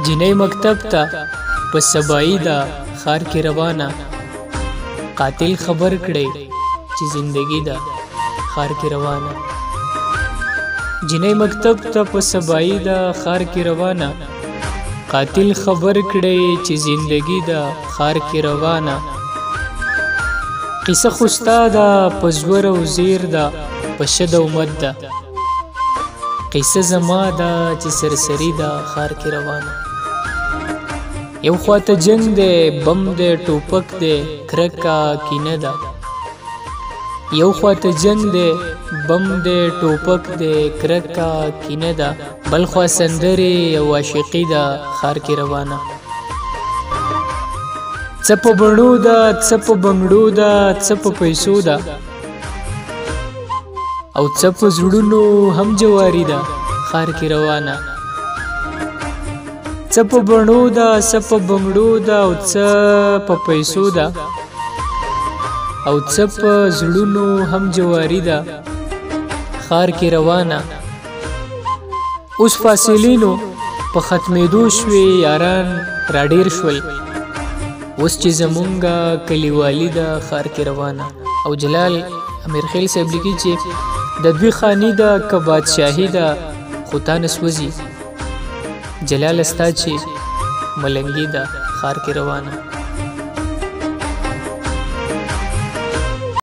جنۍ مکتب ته په سبایي ده ښار کې روانه قاتل خبر کړی چې زندگی ده ښار کې روانه جنۍ مکتب ته په سبایي ده ښار کې روانه قاتل خبر کړی چې زندگی ده ښار کې روانه قصه خو ستا ده په زور او زیر ده په شد او مد ده قصه زما ده چې سرسری ده ښار کې روانه یو خواته جنگ دی بم دی ټوپک دی کرکه کینه ده یو خواته جنگ دی بم دی ټوپک دی کرکه کینه ده بل خوا سندرې او عاشقي ده ښار کې روانه څه په بڼو ده څه په بنګړو ده څه په پیسو ده او څه په زړونو هم جواري ده ښار کې روانه څه په بڼو ده څه په بنګړو ده او څه په پیسو ده او څه په زړونو هم جواري ده ښار کې روانه اوس فاصلینو په ختمېدو شوې یاران راډېر شول اوس چې زمونږه کلیوالي ده ښار کې روانه او جلال امیرخیل صاحب لیکي چې د دوی خاني ده که بادشاهي ده خو تا نه سوځي جلال ستا چې ملنګي ده ښار کې روانه